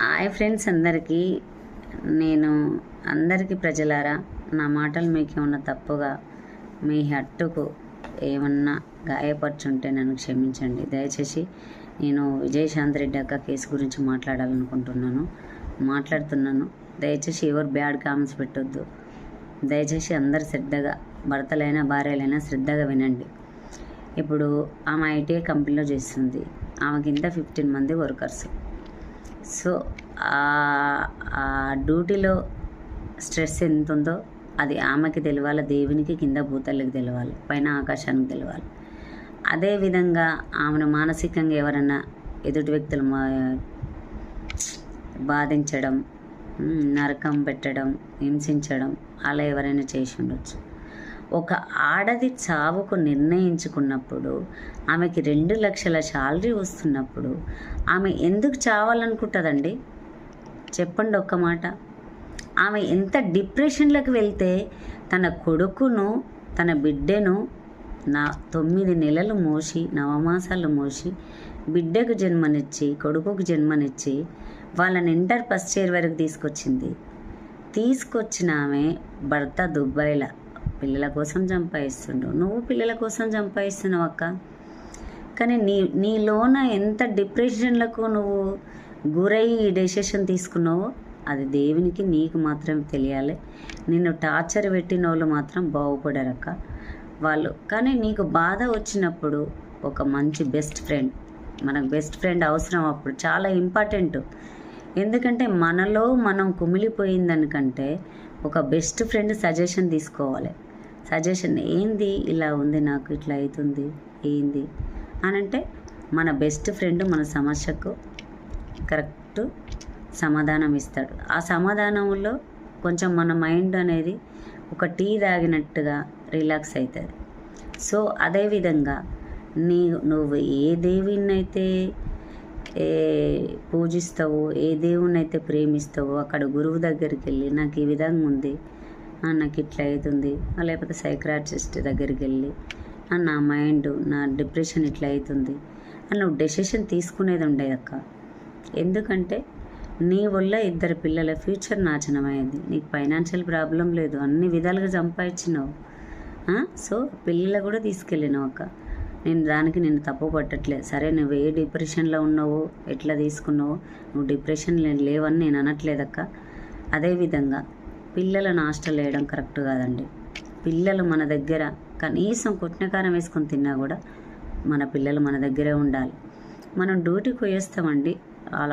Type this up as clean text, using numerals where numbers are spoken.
Hi friends, నేను అందరికీ ప్రజలారా, నా మాటలు మీకు ఏమన్నా తప్పుగా మీ హట్టుకు ఏమన్నా గాయపరుచుంటే నన్ను క్షమించండి. దయచేసి నేను విజయశాంతి రెడ్డి అక్క కేసు గురించి మాట్లాడుతున్నాను. దయచేసి ఎవరు బ్యాడ్ కామెంట్స్ పెట్టొద్దు. దయచేసి అందరు శ్రద్ధగా, భర్తలైనా భార్యలైనా శ్రద్ధగా వినండి. ఇప్పుడు ఆమె ఐటీఐ కంపెనీలో చేస్తుంది. ఆమెకింత 15 మంది వర్కర్స్. సో ఆ డ్యూటీలో స్ట్రెస్ ఎంత ఉందో అది ఆమెకి తెలియాలి, దేవునికి, కింద భూతల్లికి తెలియాలి, పైన ఆకాశానికి తెలియాలి. అదేవిధంగా ఆమెను మానసికంగా ఎవరన్నా ఎదుటి వ్యక్తులు బాధించడం, నరకం పెట్టడం, హింసించడం అలా ఎవరైనా చేసి ఉండొచ్చు. ఒక ఆడది చావుకు నిర్ణయించుకున్నప్పుడు, ఆమెకి 2 లక్షల శాలరీ వస్తున్నప్పుడు ఆమె ఎందుకు చావాలనుకుంటుందండి? చెప్పండి ఒక్క మాట. ఆమె ఎంత డిప్రెషన్లోకి వెళ్తే తన కొడుకును, తన బిడ్డను 9 నెలలు మోసి, 9 మాసాలు మోసి, బిడ్డకు జన్మనిచ్చి, కొడుకుకు జన్మనిచ్చి, వాళ్ళని ఇంటర్ ఫస్ట్ ఇయర్ వరకు తీసుకొచ్చిన ఆమె భర్త దుబాయ్లో పిల్లల కోసం సంపాదిస్తుండు. నువ్వు పిల్లల కోసం సంపాదిస్తున్నావు అక్క. కానీ నీలోన ఎంత డిప్రెషన్లకు నువ్వు గురయ్యి ఈ డెసిషన్ తీసుకున్నావో అది దేవునికి, నీకు మాత్రమే తెలియాలి. నిన్ను టార్చర్ పెట్టిన వాళ్ళు మాత్రం బాగుపడారక్క వాళ్ళు. కానీ నీకు బాధ వచ్చినప్పుడు ఒక మంచి బెస్ట్ ఫ్రెండ్, మనకు బెస్ట్ ఫ్రెండ్ అవసరం. అప్పుడు చాలా ఇంపార్టెంట్. ఎందుకంటే మనలో మనం కుమిలిపోయిందనికంటే ఒక బెస్ట్ ఫ్రెండ్ సజెషన్ తీసుకోవాలి. సజెషన్ ఏంది, ఇలా ఉంది, నాకు ఇట్లా అవుతుంది, ఏంది అని అంటే మన బెస్ట్ ఫ్రెండ్ మన సమస్యకు కరెక్ట్ సమాధానం ఇస్తాడు. ఆ సమాధానంలో కొంచెం మన మైండ్ అనేది ఒక టీ తాగినట్టుగా రిలాక్స్ అవుతుంది. సో అదేవిధంగా నువ్వు ఏ దేవుణ్ణైతే పూజిస్తావో, ఏ దేవుణ్ణైతే ప్రేమిస్తావో అక్కడ గురువు దగ్గరికి వెళ్ళి నాకు ఈ విధంగా ఉంది, నాకు ఇట్లా అవుతుంది, లేకపోతే సైక్రాటిస్ట్ దగ్గరికి వెళ్ళి నా మైండ్, నా డిప్రెషన్ ఇట్లా అవుతుంది అని నువ్వు డెసిషన్ తీసుకునేది ఉండేది అక్క. ఎందుకంటే నీ వల్ల 2 పిల్లల ఫ్యూచర్ నాశనమైంది. నీకు ఫైనాన్షియల్ ప్రాబ్లం లేదు, అన్ని విధాలుగా సంపాదించినావు. సో పిల్లలు కూడా తీసుకెళ్ళినావు అక్క. నేను తప్పు పట్టట్లేదు. సరే, నువ్వు ఏ డిప్రెషన్లో ఉన్నావో, ఎట్లా తీసుకున్నావో, నువ్వు డిప్రెషన్ లేవని నేను అనట్లేదక్క. అదేవిధంగా పిల్లలను హాస్టల్ వేయడం కరెక్ట్ కాదండి. పిల్లలు మన దగ్గర కనీసం కొట్టినకారం వేసుకొని తిన్నా కూడా మన పిల్లలు మన దగ్గరే ఉండాలి. మనం డ్యూటీకి పోయేస్తామండి, వాళ్ళ